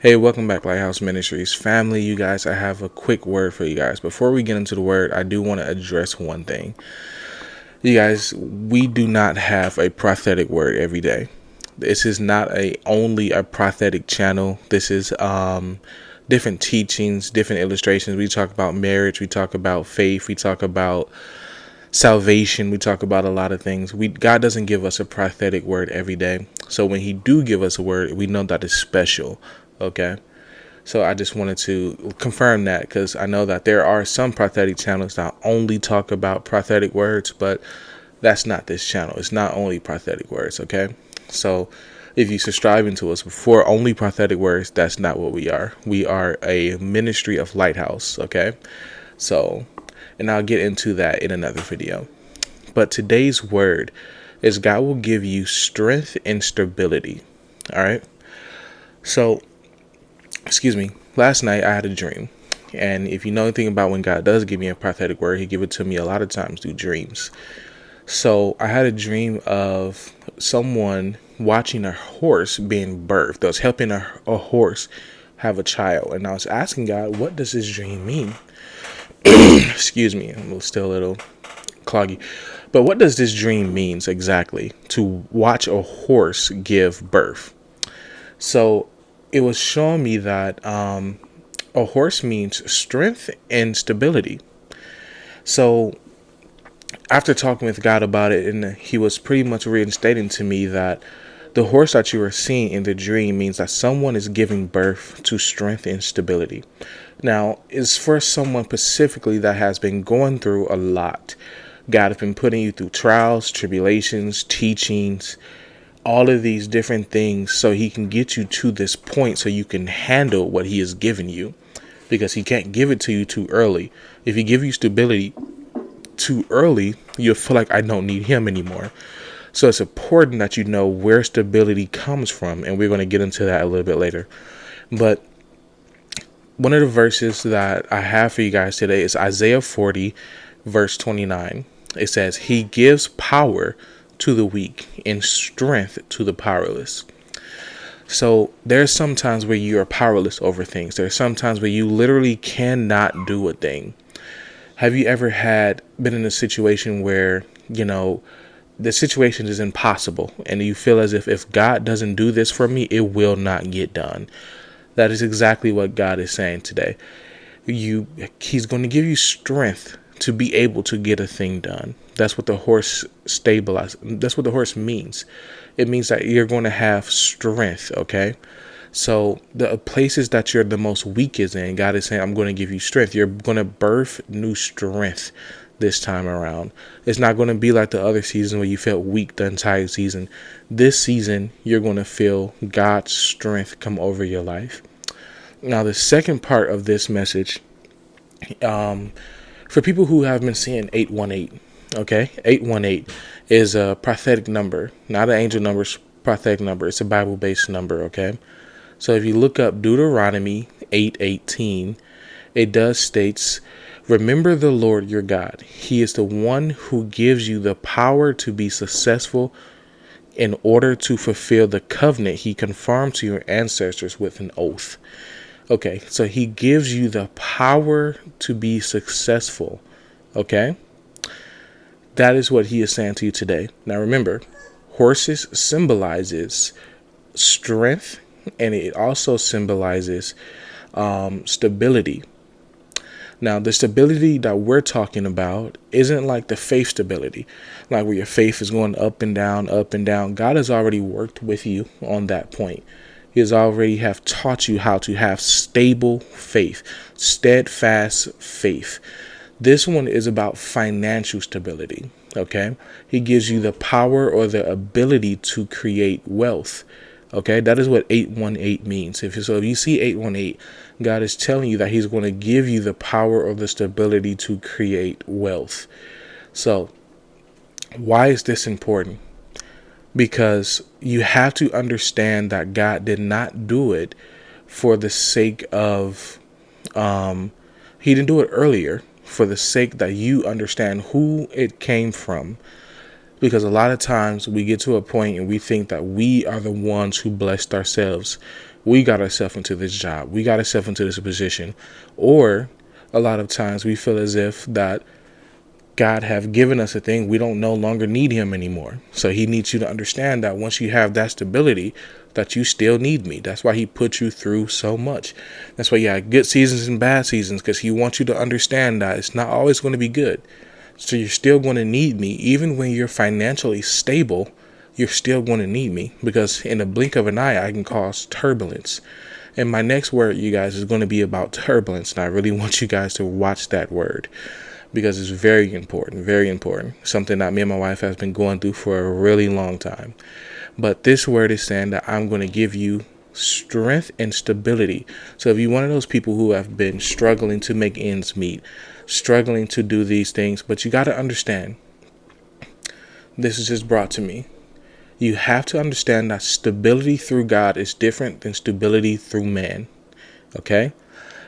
Hey, welcome back, Lighthouse Ministries family. You guys, I have a quick word for you guys. Before we get into the word, I do want to address one thing. You guys, we do not have a prophetic word every day. This is not only a prophetic channel. This is different teachings, different illustrations. We talk about marriage, we talk about faith, we talk about salvation, we talk about a lot of things. God doesn't give us a prophetic word every day. So when he do give us a word, we know that it's special. Okay. So I just wanted to confirm that, because I know that there are some prophetic channels that only talk about prophetic words, but that's not this channel. It's not only prophetic words. Okay. So if you subscribe to us for only prophetic words, that's not what we are. We are a ministry of Lighthouse. Okay. So, and I'll get into that in another video. But today's word is God will give you strength and stability. All right. So, last night I had a dream. And if you know anything about when God does give me a prophetic word, he give it to me a lot of times through dreams. So I had a dream of someone watching a horse being birthed. I was helping a horse have a child. And I was asking God, what does this dream mean? Excuse me, I'm still a little cloggy. But what does this dream means exactly, to watch a horse give birth? So it was showing me that a horse means strength and stability. So after talking with God about it, and he was pretty much reinstating to me that the horse that you were seeing in the dream means that someone is giving birth to strength and stability. Now, it's for someone specifically that has been going through a lot. God has been putting you through trials, tribulations, teachings, all of these different things, so he can get you to this point so you can handle what he has given you, because he can't give it to you too early. If he give you stability too early, you'll feel like, I don't need him anymore. So it's important that you know where stability comes from, and we're going to get into that a little bit later. But one of the verses that I have for you guys today is Isaiah 40 verse 29. It says, he gives power to the weak and strength to the powerless. So there's some times where you are powerless over things. There's some times where you literally cannot do a thing. Have you ever been in a situation where, the situation is impossible and you feel as if God doesn't do this for me, it will not get done? That is exactly what God is saying today. He's going to give you strength to be able to get a thing done. That's what the horse That's what the horse means. It means that you're going to have strength. Okay. So the places that you're the most weak is in, God is saying, I'm going to give you strength. You're going to birth new strength this time around. It's not going to be like the other season where you felt weak the entire season. This season, you're going to feel God's strength come over your life. Now, the second part of this message, for people who have been seeing 818, okay, 818 is a prophetic number, not an angel number, prophetic number. It's a Bible-based number, okay? So if you look up Deuteronomy 8:18, it does states, remember the Lord your God. He is the one who gives you the power to be successful in order to fulfill the covenant he confirmed to your ancestors with an oath. Okay, so he gives you the power to be successful. Okay, that is what he is saying to you today. Now remember, horses symbolizes strength, and it also symbolizes stability. Now, the stability that we're talking about isn't like the faith stability, like where your faith is going up and down, up and down. God has already worked with you on that point. He has already have taught you how to have stable faith, steadfast faith. This one is about financial stability. Okay. He gives you the power or the ability to create wealth. Okay. That is what 818 means. If you see 818, God is telling you that he's going to give you the power or the stability to create wealth. So why is this important? Because you have to understand that God did not do it for the sake of, he didn't do it earlier for the sake that you understand who it came from. Because a lot of times we get to a point and we think that we are the ones who blessed ourselves. We got ourselves into this job. We got ourselves into this position. Or a lot of times we feel as if that God have given us a thing, we don't no longer need him anymore. So he needs you to understand that once you have that stability, that you still need me. That's why he put you through so much. That's why you have good seasons and bad seasons, because he wants you to understand that it's not always going to be good. So you're still going to need me. Even when you're financially stable, you're still going to need me, because in a blink of an eye, I can cause turbulence. And my next word, you guys, is going to be about turbulence. And I really want you guys to watch that word, because it's very important, very important. Something that me and my wife has been going through for a really long time. But this word is saying that I'm going to give you strength and stability. So if you're one of those people who have been struggling to make ends meet, struggling to do these things, but you got to understand, this is just brought to me. You have to understand that stability through God is different than stability through man. Okay?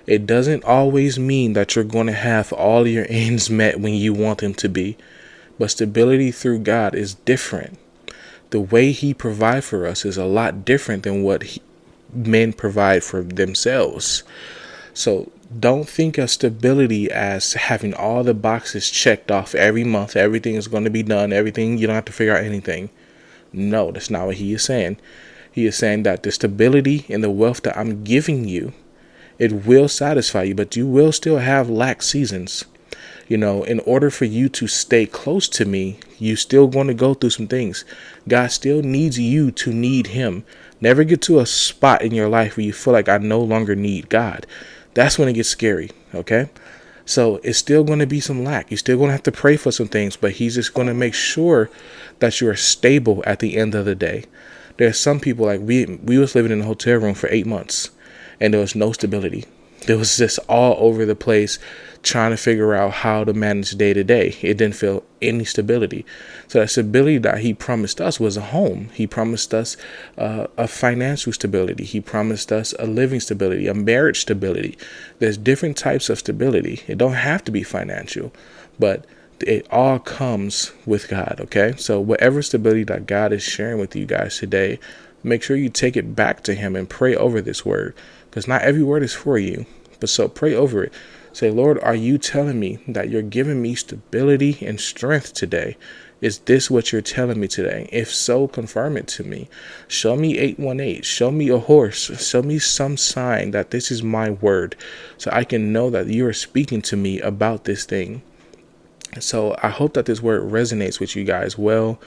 It doesn't always mean that you're going to have all your ends met when you want them to be. But stability through God is different. The way he provides for us is a lot different than what men provide for themselves. So don't think of stability as having all the boxes checked off every month. Everything is going to be done. Everything, you don't have to figure out anything. No, that's not what he is saying. He is saying that the stability and the wealth that I'm giving you, it will satisfy you, but you will still have lack seasons. You know, in order for you to stay close to me, you still going to go through some things. God still needs you to need him. Never get to a spot in your life where you feel like I no longer need God. That's when it gets scary. Okay. So it's still going to be some lack. You're still going to have to pray for some things, but he's just going to make sure that you are stable at the end of the day. There's some people, like we was living in a hotel room for 8 months and there was no stability. There was just all over the place trying to figure out how to manage day to day. It didn't feel any stability. So that stability that he promised us was a home. He promised us a financial stability. He promised us a living stability, a marriage stability. There's different types of stability. It don't have to be financial, but it all comes with God. Okay. So whatever stability that God is sharing with you guys today, make sure you take it back to him and pray over this word, because not every word is for you. But so pray over it. Say, Lord, are you telling me that you're giving me stability and strength today? Is this what you're telling me today? If so, confirm it to me. Show me 818. Show me a horse. Show me some sign that this is my word, so I can know that you are speaking to me about this thing. So I hope that this word resonates with you guys well.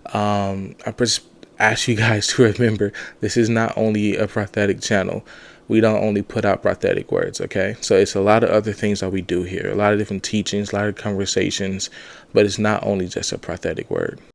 I just ask you guys to remember, this is not only a prophetic channel. We don't only put out prophetic words, okay? So it's a lot of other things that we do here, a lot of different teachings, a lot of conversations, but it's not only just a prophetic word.